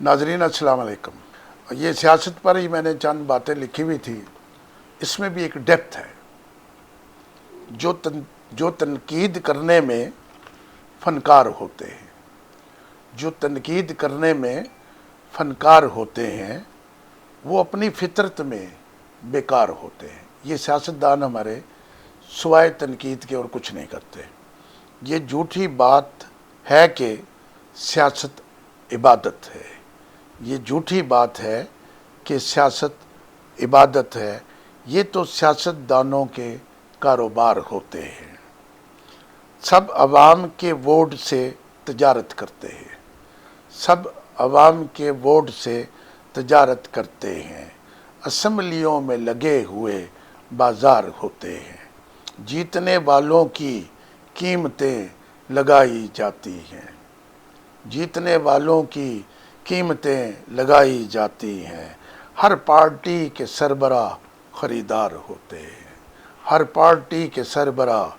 ناظرین السلام علیکم۔ یہ سیاست پر ہی میں نے چند باتیں لکھی ہوئی تھی۔ اس میں بھی ایک ڈیپتھ ہے جو تنقید کرنے میں فنکار ہوتے ہیں، جو تنقید کرنے میں فنکار ہوتے ہیں وہ اپنی فطرت میں بیکار ہوتے ہیں۔ یہ سیاستدان ہمارے سوائے تنقید کے اور کچھ نہیں کرتے۔ یہ جھوٹی بات ہے کہ سیاست عبادت ہے، یہ جھوٹی بات ہے کہ سیاست عبادت ہے۔ یہ تو سیاستدانوں کے کاروبار ہوتے ہیں۔ سب عوام کے ووٹ سے تجارت کرتے ہیں، سب عوام کے ووٹ سے تجارت کرتے ہیں۔ اسمبلیوں میں لگے ہوئے بازار ہوتے ہیں، جیتنے والوں کی قیمتیں لگائی جاتی ہیں، جیتنے والوں کی قیمتیں لگائی جاتی ہیں۔ ہر پارٹی کے سربراہ خریدار ہوتے ہیں، ہر پارٹی کے سربراہ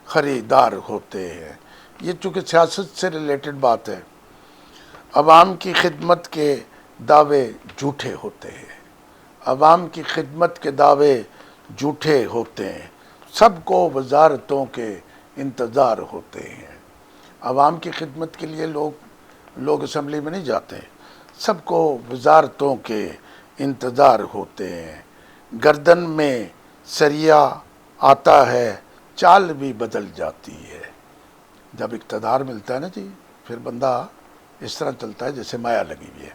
خریدار ہوتے ہیں۔ یہ چونکہ سیاست سے ریلیٹڈ بات ہے۔ عوام کی خدمت کے دعوے جھوٹے ہوتے ہیں، عوام کی خدمت کے دعوے جھوٹے ہوتے ہیں۔ سب کو وزارتوں کے انتظار ہوتے ہیں۔ عوام کی خدمت کے لیے لوگ اسمبلی میں نہیں جاتے، سب کو وزارتوں کے انتظار ہوتے ہیں۔ گردن میں سریا آتا ہے، چال بھی بدل جاتی ہے۔ جب اقتدار ملتا ہے نا جی، پھر بندہ اس طرح چلتا ہے جیسے مایا لگی ہوئی ہے۔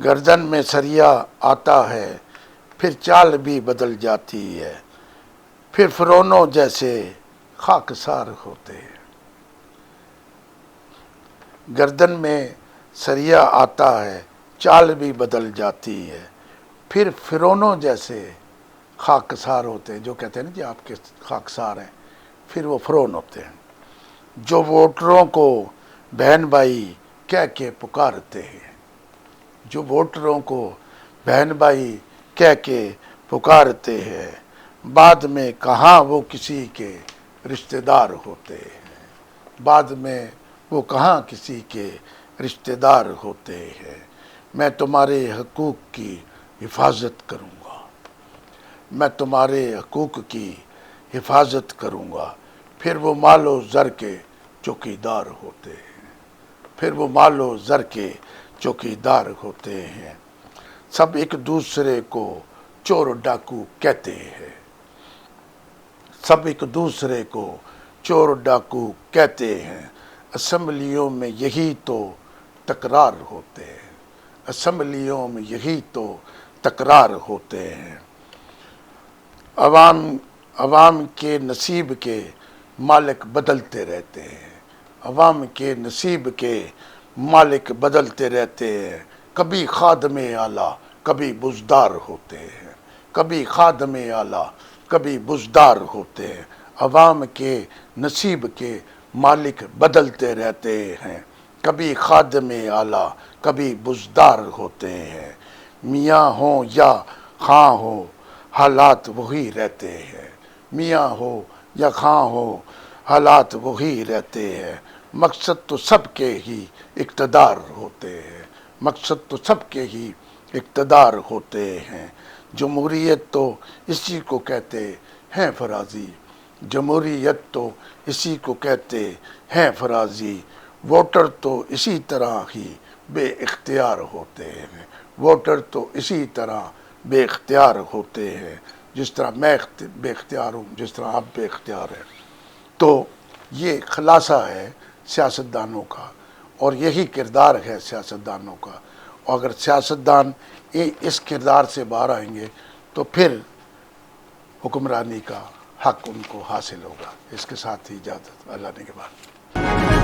گردن میں سریا آتا ہے، پھر چال بھی بدل جاتی ہے، پھر فرعونوں جیسے خاکسار ہوتے ہیں۔ گردن میں سریا آتا ہے، چال بھی بدل جاتی ہے، پھر فرعونوں جیسے خاکسار ہوتے ہیں۔ جو کہتے ہیں نا جی آپ کے خاکسار ہیں، پھر وہ فرعون ہوتے ہیں۔ جو ووٹروں کو بہن بھائی کہہ کے پکارتے ہیں، جو ووٹروں کو بہن بھائی کہہ کے پکارتے ہیں، بعد میں کہاں وہ کسی کے رشتہ دار ہوتے ہیں، بعد میں وہ کہاں کسی کے رشتہ دار ہوتے ہیں۔ میں تمہارے حقوق کی حفاظت کروں گا، میں تمہارے حقوق کی حفاظت کروں گا، پھر وہ مال و زر کے چوکیدار ہوتے ہیں، پھر وہ مال و زر کے چوکیدار ہوتے ہیں۔ سب ایک دوسرے کو چور ڈاکو کہتے ہیں، سب ایک دوسرے کو چور ڈاکو کہتے ہیں۔ اسمبلیوں میں یہی تو تکرار ہوتے ہیں، اسمبلیوں میں یہی تو تکرار ہوتے ہیں۔ عوام کے نصیب کے مالک بدلتے رہتے ہیں، عوام کے نصیب کے مالک بدلتے رہتے ہیں۔ کبھی خادم اعلیٰ کبھی بزدار ہوتے ہیں، کبھی خادم اعلیٰ کبھی بزدار ہوتے ہیں۔ عوام کے نصیب کے مالک بدلتے رہتے ہیں، کبھی خادم اعلیٰ کبھی بزدار ہوتے ہیں۔ میاں ہوں یا خاں ہوں حالات وہی رہتے ہیں، میاں ہو یا خاں ہو حالات وہی رہتے ہیں۔ مقصد تو سب کے ہی اقتدار ہوتے ہیں، مقصد تو سب کے ہی اقتدار ہوتے ہیں۔ جمہوریت تو اسی کو کہتے ہیں فرازی، جمہوریت تو اسی کو کہتے ہیں فرازی۔ ووٹر تو اسی طرح ہی بے اختیار ہوتے ہیں، ووٹر تو اسی طرح بے اختیار ہوتے ہیں، جس طرح میں بے اختیار ہوں، جس طرح آپ بے اختیار ہیں۔ تو یہ خلاصہ ہے سیاستدانوں کا، اور یہی کردار ہے سیاستدانوں کا۔ اور اگر سیاستدان اس کردار سے باہر آئیں گے تو پھر حکمرانی کا حق ان کو حاصل ہوگا۔ اس کے ساتھ ہی اجازت، اللہ نے کے بعد۔